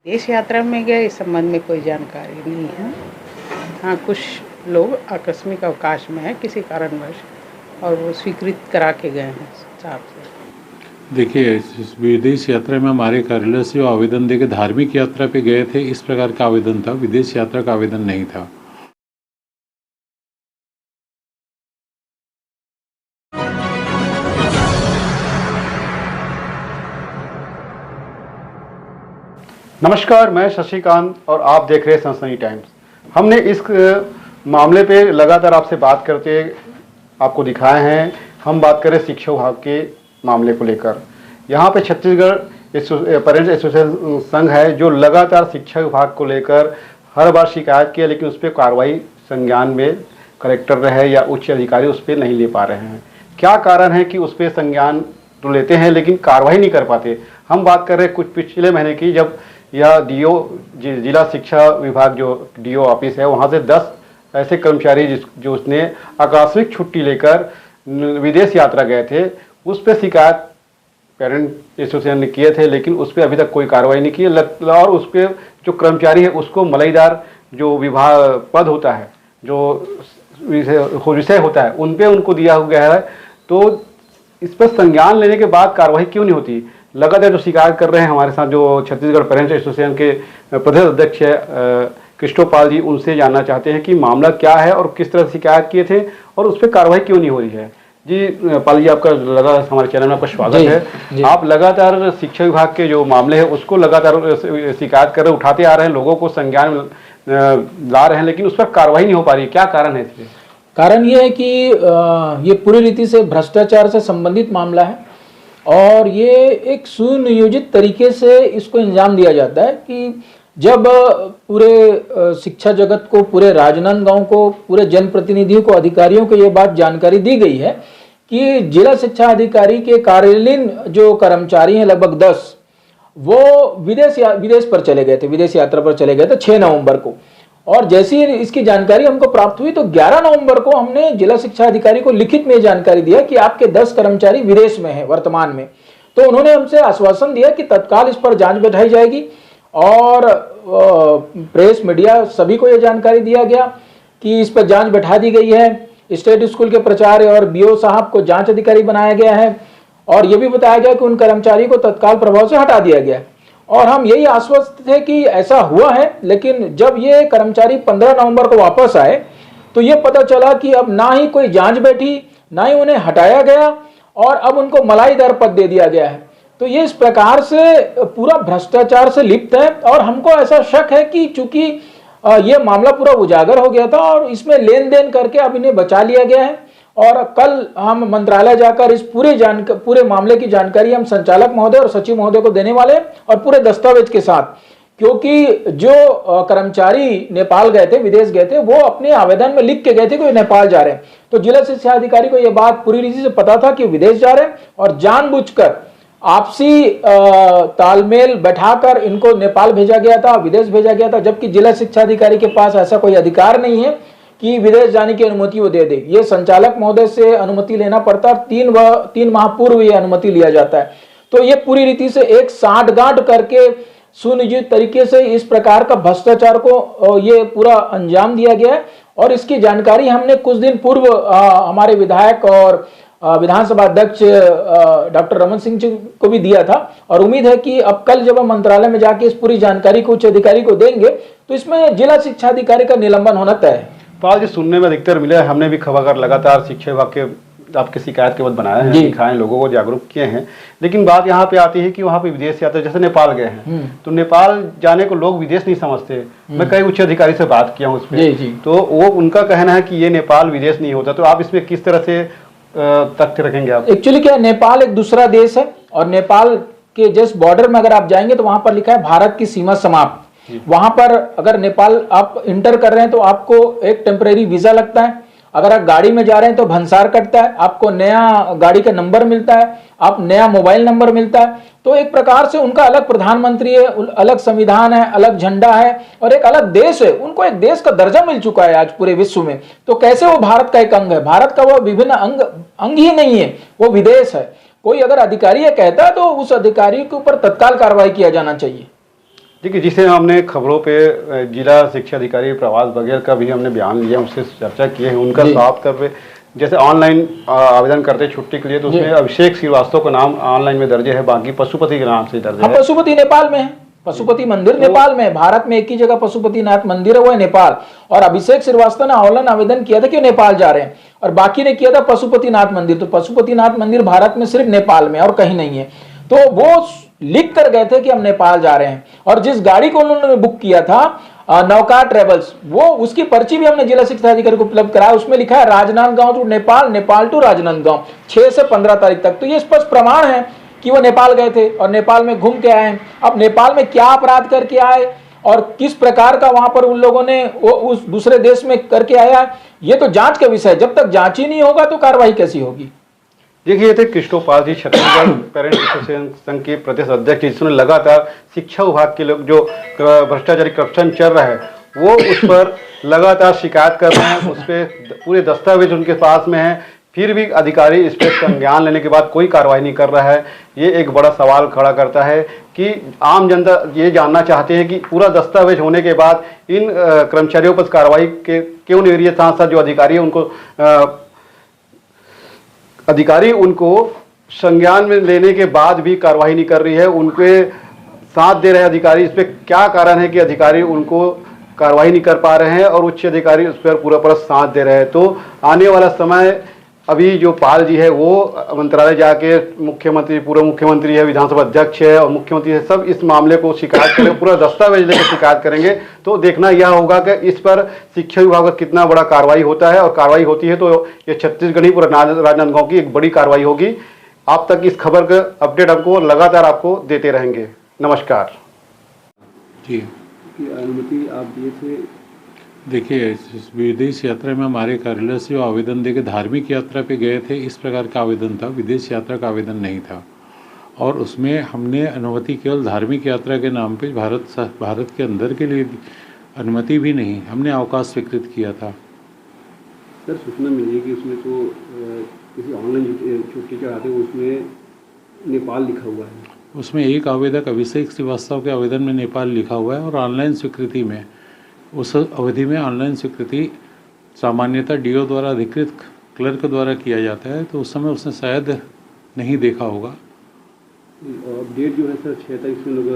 देश यात्रा में गए इस संबंध में कोई जानकारी नहीं है। हाँ, कुछ लोग आकस्मिक अवकाश में हैं किसी कारणवश और वो स्वीकृत करा के गए हैं साहब से। देखिए, इस विदेश यात्रा में हमारे कार्यालय से वो आवेदन देके धार्मिक यात्रा पे गए थे, इस प्रकार का आवेदन था, विदेश यात्रा का आवेदन नहीं था। नमस्कार, मैं शशिकांत और आप देख रहे हैं सनसनी टाइम्स। हमने इस मामले पे लगातार आपसे बात करते आपको दिखाए हैं। हम बात करें शिक्षा विभाग के मामले को लेकर। यहाँ पे छत्तीसगढ़ पेरेंट्स एसोसिएशन संघ है जो लगातार शिक्षा विभाग को लेकर हर बार शिकायत की है, लेकिन उस पर कार्रवाई संज्ञान में कलेक्टर रहे या उच्च अधिकारी उस पर नहीं ले पा रहे हैं। क्या कारण है कि उस पर संज्ञान तो लेते हैं लेकिन कार्रवाई नहीं कर पाते। हम बात कर रहे हैं कुछ पिछले महीने की, जब यह डीओ जिला शिक्षा विभाग जो डीओ ऑफिस है वहाँ से 10 ऐसे कर्मचारी जो उसने आकस्मिक छुट्टी लेकर विदेश यात्रा गए थे, उस पर शिकायत पेरेंट एसोसिएशन ने किए थे, लेकिन उस पर अभी तक कोई कार्रवाई नहीं की है। और उस पर जो कर्मचारी है उसको मलाईदार जो विभाग पद होता है, जो विषय होता है, उन पे उनको दिया गया है। तो इस पर संज्ञान लेने के बाद कार्रवाई क्यों नहीं होती? लगातार जो शिकायत कर रहे हैं हमारे साथ जो छत्तीसगढ़ पेरेंट्स एसोसिएशन के प्रदेश अध्यक्ष कृष्णोपाल जी, उनसे जानना चाहते हैं कि मामला क्या है और किस तरह शिकायत किए थे और उस पर कार्रवाई क्यों नहीं हो रही है। जी पाल जी, आपका लगातार हमारे चैनल में आपका स्वागत है। आप लगातार शिक्षा विभाग के जो मामले हैं उसको लगातार शिकायत कर रहे, उठाते आ रहे हैं, लोगों को संज्ञान ला रहे हैं, लेकिन उस पर कार्रवाई नहीं हो पा रही। क्या कारण है इसलिए? कारण ये है कि ये पूरी रीति से भ्रष्टाचार से संबंधित मामला है और ये एक सुनियोजित तरीके से इसको इंजाम दिया जाता है कि जब पूरे शिक्षा जगत को, पूरे राजनांदगांव को, पूरे जनप्रतिनिधियों को, अधिकारियों को ये बात जानकारी दी गई है कि जिला शिक्षा अधिकारी के कार्यालयीन जो कर्मचारी हैं लगभग 10, वो विदेश पर चले गए थे, विदेश यात्रा पर चले गए थे 6 नवंबर को। और जैसी इसकी जानकारी हमको प्राप्त हुई तो 11 नवंबर को हमने जिला शिक्षा अधिकारी को लिखित में जानकारी दिया कि आपके 10 कर्मचारी विदेश में हैं वर्तमान में। तो उन्होंने हमसे आश्वासन दिया कि तत्काल इस पर जांच बैठाई जाएगी और प्रेस मीडिया सभी को यह जानकारी दिया गया कि इस पर जांच बैठा दी गई है। स्टेट स्कूल के प्राचार्य और बीओ साहब को जांच अधिकारी बनाया गया है और यह भी बताया गया कि उन कर्मचारी को तत्काल प्रभाव से हटा दिया गया है। और हम यही आश्वस्त थे कि ऐसा हुआ है, लेकिन जब ये कर्मचारी 15 नवंबर को वापस आए तो ये पता चला कि अब ना ही कोई जांच बैठी, ना ही उन्हें हटाया गया और अब उनको मलाईदार पद दे दिया गया है। तो ये इस प्रकार से पूरा भ्रष्टाचार से लिप्त है और हमको ऐसा शक है कि चूंकि ये मामला पूरा उजागर हो गया था और इसमें लेन देन करके अब इन्हें बचा लिया गया है। और कल हम मंत्रालय जाकर इस पूरे मामले की जानकारी हम संचालक महोदय और सचिव महोदय को देने वाले हैं और पूरे दस्तावेज के साथ, क्योंकि जो कर्मचारी नेपाल गए थे, विदेश गए थे, वो अपने आवेदन में लिख के गए थे कि नेपाल जा रहे हैं। तो जिला शिक्षा अधिकारी को यह बात पूरी रीति से पता था कि विदेश जा रहे हैं और जानबूझकर आपसी तालमेल बैठाकर इनको नेपाल भेजा गया था, विदेश भेजा गया था, जबकि जिला शिक्षा अधिकारी के पास ऐसा कोई अधिकार नहीं है कि विदेश जाने की अनुमति वो दे दे। ये संचालक महोदय से अनुमति लेना पड़ता है, 3 माह पूर्व ये अनुमति लिया जाता है। तो ये पूरी रीति से एक सांठगांठ करके सुनियोजित तरीके से इस प्रकार का भ्रष्टाचार को ये पूरा अंजाम दिया गया है और इसकी जानकारी हमने कुछ दिन पूर्व हमारे विधायक और विधानसभा अध्यक्ष डॉक्टर रमन सिंह जी को भी दिया था और उम्मीद है कि अब कल जब हम मंत्रालय में जाके इस पूरी जानकारी को उच्च अधिकारी को देंगे तो इसमें जिला शिक्षा अधिकारी का निलंबन होना तय है। पाल जी, सुनने में अधिकतर मिला है, हमने भी खबर लगातार शिक्षा विभाग के आपके शिकायत के बाद बनाया है, दिखाए, लोगों को जागरूक किए हैं, लेकिन बात यहाँ पे आती है कि वहाँ पे विदेश यात्रा, जैसे नेपाल गए हैं तो नेपाल जाने को लोग विदेश नहीं समझते। मैं कई उच्च अधिकारी से बात किया हूँ उस पर, तो वो उनका कहना है कि ये नेपाल विदेश नहीं होता। तो आप इसमें किस तरह से तथ्य रखेंगे आप? एक्चुअली क्या है, नेपाल एक दूसरा देश है और नेपाल के जस्ट बॉर्डर में अगर आप जाएंगे तो वहां पर लिखा है भारत की सीमा समाप्त। वहां पर अगर नेपाल आप इंटर कर रहे हैं तो आपको एक टेम्परेरी वीजा लगता है। अगर आप गाड़ी में जा रहे हैं तो भंसार कटता है, आपको नया गाड़ी का नंबर मिलता है, आप नया मोबाइल नंबर मिलता है। तो एक प्रकार से उनका अलग प्रधानमंत्री है, अलग संविधान है, अलग झंडा है और एक अलग देश है। उनको एक देश का दर्जा मिल चुका है आज पूरे विश्व में। तो कैसे वो भारत का एक अंग है? भारत का वो विभिन्न अंग ही नहीं है, वो विदेश है। कोई अगर अधिकारी ये कहता है तो उस अधिकारी के ऊपर तत्काल कार्रवाई किया जाना चाहिए। देखिए, जिसे हमने खबरों पे जिला शिक्षा अधिकारी प्रभास बघेल का भी हमने बयान लिया, उससे चर्चा की है, उनका जी। साफ तौर पे जैसे ऑनलाइन आवेदन करते छुट्टी के लिए तो जी। उसमें अभिषेक श्रीवास्तव का नाम ऑनलाइन में दर्ज है, बाकी पशुपति के नाम से दर्ज हाँ, है। पशुपति नेपाल में है, पशुपति मंदिर नेपाल में है। भारत में एक ही जगह पशुपतिनाथ मंदिर है, वो है नेपाल। और अभिषेक श्रीवास्तव ने ऑनलाइन आवेदन किया था कि नेपाल जा रहे हैं, और बाकी ने किया था पशुपतिनाथ मंदिर। तो पशुपतिनाथ मंदिर भारत में सिर्फ नेपाल में और कहीं नहीं है। तो वो लिख कर गए थे कि हम नेपाल जा रहे हैं। और जिस गाड़ी को उन्होंने बुक किया था नौका ट्रेवल्स, वो उसकी पर्ची भी हमने जिला शिक्षा अधिकारी को उपलब्ध कराया। उसमें लिखा है राजनांदगांव टू नेपाल, नेपाल टू राजनांदगांव, 6 से 15 तारीख तक। तो ये स्पष्ट प्रमाण है कि वो नेपाल गए थे और नेपाल में घूम के आए हैं। अब नेपाल में क्या अपराध करके आए और किस प्रकार का वहां पर उन लोगों ने वो उस दूसरे देश में करके आया, ये तो जांच का विषय है। जब तक जांच ही नहीं होगा तो कार्रवाई कैसी होगी। देखिए, ये थे कृष्णोपाल जी, छत्तीसगढ़ पेरेंट्स एसोसिएशन संघ के प्रदेश अध्यक्ष, जिसमें लगातार शिक्षा विभाग के लोग जो भ्रष्टाचारी करप्शन चल रहा है वो उस पर लगातार शिकायत कर रहे हैं। उस पर पूरे दस्तावेज उनके पास में है, फिर भी अधिकारी इस पर संज्ञान लेने के बाद कोई कार्रवाई नहीं कर रहा है। ये एक बड़ा सवाल खड़ा करता है कि आम जनता ये जानना चाहते हैं कि पूरा दस्तावेज होने के बाद इन कर्मचारियों पर कार्रवाई क्यों नहीं हो रही है। साथ साथ जो अधिकारी अधिकारी उनको संज्ञान में लेने के बाद भी कार्रवाई नहीं कर रही है, उनके साथ दे रहे अधिकारी। इस पर क्या कारण है कि अधिकारी उनको कार्रवाई नहीं कर पा रहे हैं और उच्च अधिकारी उस पर पूरा साथ दे रहे हैं। तो आने वाला समय, अभी जो पाल जी है वो मंत्रालय जाके मुख्यमंत्री, पूर्व मुख्यमंत्री है, विधानसभा अध्यक्ष है और मुख्यमंत्री है, सब इस मामले को शिकायत करेंगे, पूरा दस्तावेज लेकर शिकायत करेंगे। तो देखना यह होगा कि इस पर शिक्षा विभाग का कितना बड़ा कार्रवाई होता है, और कार्रवाई होती है तो ये छत्तीसगढ़ ही पूरा राजनांदगांव की एक बड़ी कार्रवाई होगी। आप तक इस खबर का अपडेट हमको लगातार आपको देते रहेंगे। नमस्कार जी। अनुमति आप दिए थे, देखिए, इस विदेश यात्रा में हमारे कार्यालय से जो आवेदन देके धार्मिक यात्रा पे गए थे, इस प्रकार का आवेदन था, विदेश यात्रा का आवेदन नहीं था। और उसमें हमने अनुमति केवल धार्मिक यात्रा के नाम पे भारत के अंदर के लिए अनुमति भी नहीं, हमने अवकाश स्वीकृत किया था। सर सूचना मिली कि उसमें तो किसी ऑनलाइन छुट्टी चढ़ाते हुए उसमें नेपाल लिखा हुआ है। उसमें एक आवेदक अभिषेक श्रीवास्तव के आवेदन में नेपाल लिखा हुआ है, और ऑनलाइन स्वीकृति में, उस अवधि में ऑनलाइन स्वीकृति सामान्यतः डीओ द्वारा अधिकृत क्लर्क द्वारा किया जाता है, तो उस समय उसने शायद नहीं देखा होगा। और डेट जो है सर 6 तारीख में लोग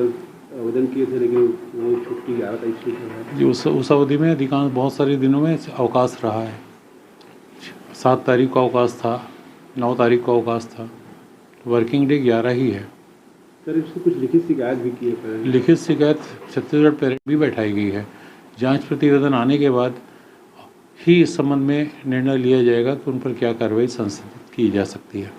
आवेदन किए थे, लेकिन वो छुट्टी 11 तारीख से है जी। उस अवधि में अधिकांश बहुत सारे दिनों में अवकाश रहा है। 7 तारीख को अवकाश था, 9 तारीख को अवकाश था, वर्किंग डे 11 ही है। सर इसको कुछ लिखित शिकायत भी की है? लिखित शिकायत छत्तीसगढ़ पेरेंट भी बैठाई गई है। जांच प्रतिवेदन आने के बाद ही इस संबंध में निर्णय लिया जाएगा कि उन पर क्या कार्रवाई संशोधित की जा सकती है।